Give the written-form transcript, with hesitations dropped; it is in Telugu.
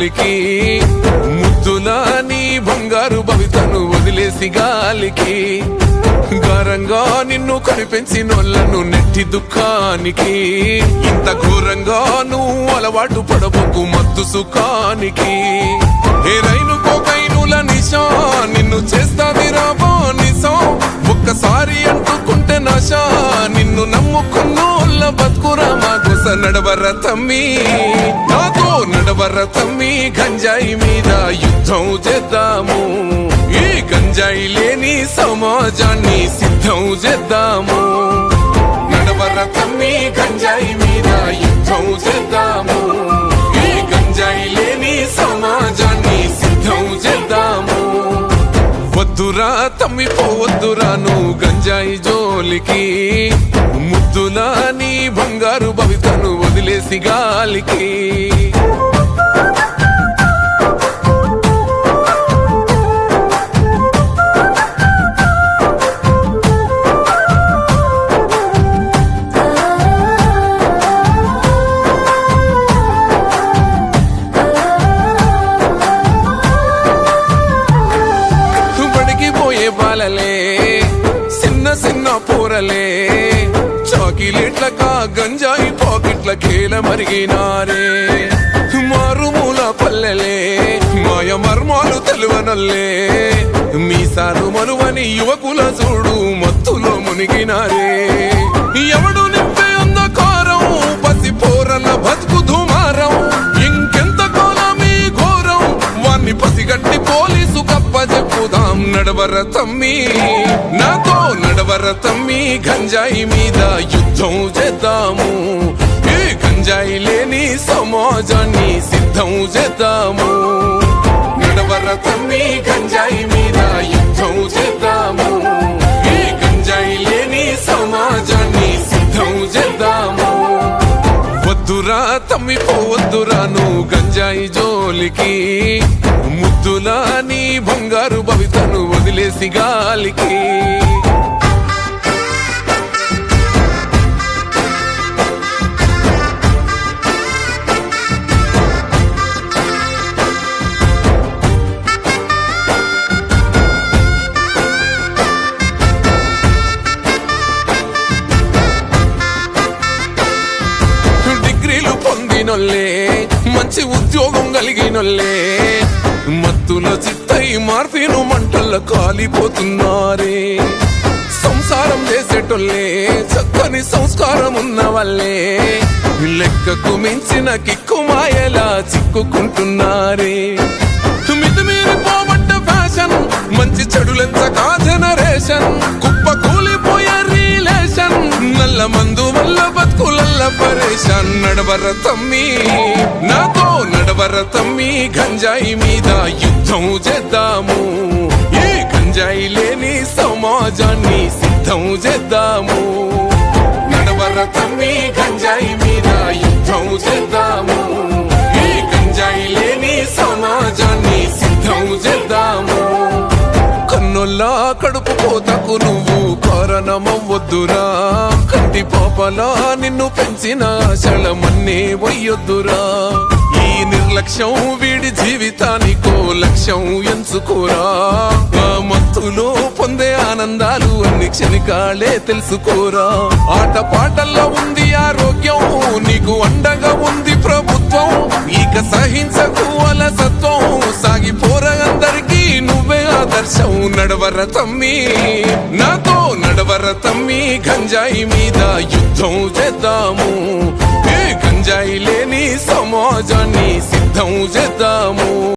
జోలికి, ముద్దులా నీ బంగారు భవితను వదిలేసి గాలికి, గారంగా నిన్ను కనిపెంచినోళ్లను నెట్టి దుఃఖానికి, ఇంత ఘోరంగా నువ్వు అలవాటు పడబోకు మత్తు సుఖానికి. ఏ రైలు కోకైనుల నిశా నిన్ను చేస్తాది రాబో నిశా, ఒక్కసారి అంటుకుంటే నశా నిన్ను నమ్ముకున్నోళ్ళ బతుకురా మా గుస. నడవర తమ్మి నాతో నడవర తమ్మి, గంజాయి మీద యుద్ధం చేద్దాము, ఈ గంజాయి లేని సమాజాన్ని సిద్ధం చేద్దాము. నడవర తమ్మి గంజాయి మీద యుద్ధం చేద్దాము, ఈ గంజాయి లేని సమాజాన్ని సిద్ధం చేద్దాము. వద్దురా తమ్మి పోవద్దురా నువ్వు గంజాయి జోలికి, ముద్దులా నీ బంగారు భవితను వదిలేసి గాలికి. బాలలే చిన్న చిన్న పూరలే, చాకిలేట్లకా గంజాయి పాకెట్ల కేల మరిగినారే. మారుమూల పల్లెలే మాయ మర్మాలు తెలువనల్లే, మీసాలు మలువని యువకుల చూడు మత్తులో మునిగినారే. ఎవడు నింపే అంధకారం పసి పోరల బతుకు దుమారం, ఇంకెంత కాలమీ ఘోరం వాన్ని పసిగట్టి పోలీసు కప్ప చెప్పుదాం. నడవర తమ్మి నాతో నడవర తమ్మి, గంజాయి మీద యుద్ధం చేద్దాము, ఈ గంజాయి లేని సమాజాన్ని సిద్ధం చేద్దాము. నడవర తమ్మి గంజాయి మీద యుద్ధం చేద్దాము, ఈ గంజాయి లేని సమాజాన్ని సిద్ధం చేద్దాము. వద్దురా తమ్మి పోవద్దురా నువ్వు గంజాయి జోలికి, ముద్దులా నీ బంగారు భవితను వదిలేసి గాలికి. డిగ్రీలు పొందినోళ్ళే మంచి ఉద్యోగం కలిగినోళ్ళే, మత్తులో చిత్తై మార్పిను మంటల్లో కాలిపోతున్నారే. సంసారం చేసేటోళ్ళే చక్కని సంస్కారం ఉన్న వాళ్ళే, లెక్కకు మించిన కిక్కు మాయలా చిక్కుకుంటున్నారే. మితిమీరి పోబట్ట ఫ్యాషన్, మంచి చెడులెంచకా జనరేషన్, కుప్ప కూలిపోయే రిలేషన్, నల్ల మందు వల్ల బతుకులల్ల పరేషాన్. నడవర తమ్మి నాతో నడవర తమ్మి, గంజాయి మీద యుద్ధం చేద్దాము, ఈ గంజాయి లేని సమాజాన్ని సిద్ధం చేద్దాము. నడవర తమ్మి గంజాయి మీద యుద్ధం చేద్దాము, ఈ గంజాయి లేని సమాజాన్ని సిద్ధం చేద్దాము. కన్నుల్లా కడుపు కోతకు నువ్వు కారణమవ్వొద్దురా, కంటి పాపలా నిన్ను పెంచిన ఆశలమన్నీ వయ్యొద్దురా. ఈ నిర్లక్ష్యం వీడి జీవితానికో లక్ష్యం ఎంచుకోరా, మత్తులో పొందే ఆనందాలు అన్ని క్షణికాలే తెలుసుకోరా. ఆట పాటల్లో ఉంది ఆరోగ్యం, నీకు అండగా ఉంది ప్రభుత్వం, ఇక సహించకు అలసత్వం, సాగిపోరా అందరికీ నువ్వే ఆదర్శం. నడవర తమ్మి నాతో నడవర తమ్మి, గంజాయి మీద యుద్ధం చేద్దాము, ఈ గంజాయి లేని సమాజాన్ని సిద్ధం చేద్దాము.